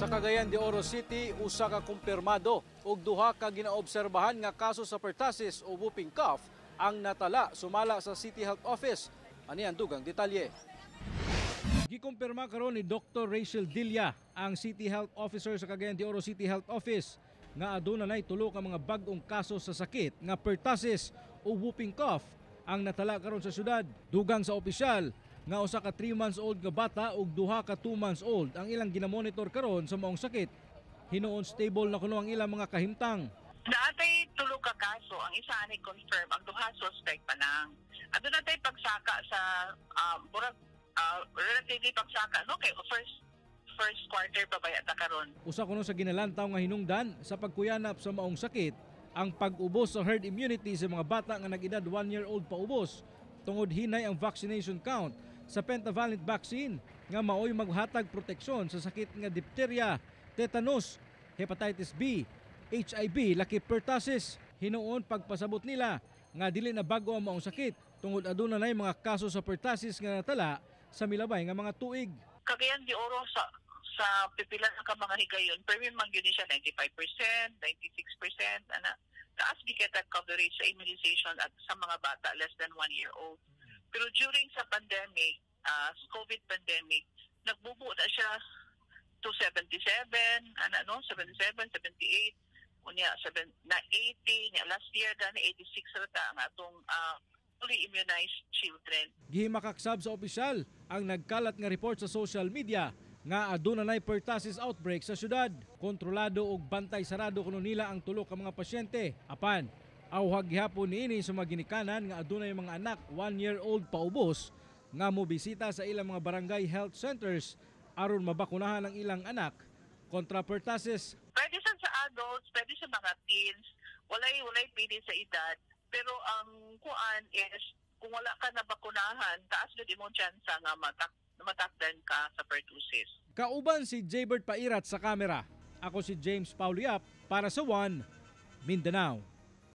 Sa Cagayan de Oro City, usa ka kumpirmado ug duha ka ginaobserbahan nga kaso sa pertussis o whooping cough ang natala sumala sa City Health Office. Ani ang dugang detalye. Gikumpirma karon ni Dr. Rachel Dilla, ang City Health Officer sa Cagayan de Oro City Health Office, nga aduna nay tulo ka mga bag-ong kaso sa sakit nga pertussis o whooping cough ang natala karon sa syudad. Dugang sa opisyal nga usa ka 3 months old nga bata ug duha ka 2 months old ang ilang ginamonitor karon sa maong sakit. Hinuon stable na kuno ang ilang mga kahimtang. Naatay tulo ka kaso, ang isa ani confirm, ang duha suspect pa nang. Aduna tay pagsaka sa relatively pagsaka no kay first quarter pa baya ta karon. Usa kuno sa ginalantaw nga hinungdan sa pagkuyanap sa maong sakit ang pag-ubos sa herd immunity sa mga bata nga nag-edad 1-year-old pa ubos tungod hinay ang vaccination count sa pentavalent vaccine nga maoy maghatag proteksyon sa sakit nga diphtheria, tetanus, hepatitis B, HIV, laki pertussis. Hinuon pagpasabot nila nga dili na bago ang maong sakit tungod aduna nay mga kaso sa pertussis nga natala sa milabay nga mga tuig. Cagayan de Oro sa pipila na ka mga higayon, premium man yun siya 95%, 96%, ana. Taas gikita coverage sa immunization at sa mga bata less than 1 year old. Pero during sa pandemic, COVID pandemic, nagbubo na siya to 77, 77, 78, unya na 80, nya last year gani 86 rata ang atong fully immunized children. Gihimakaksab sa opisyal ang nagkalat nga report sa social media nga aduna nay pertussis outbreak sa syudad. Kontrolado ug bantay sarado kuno nila ang tulo ka mga pasyente. Apan awhag gihapon niini sa mga ginikanan nga adunay mga anak 1-year-old pa ubos nga mobisita sa ilang mga barangay health centers aron mabakunahan ang ilang anak kontra pertussis. Pwede sa adults, pwede sa mga teens, walay pili sa edad. Pero ang kuan is kung wala ka na bakunahan, taas gud imong tsansa nga matakdan ka sa pertussis. Kauban si Jaybert Pairat sa kamera. Ako si James Pauliap para sa One Mindanao.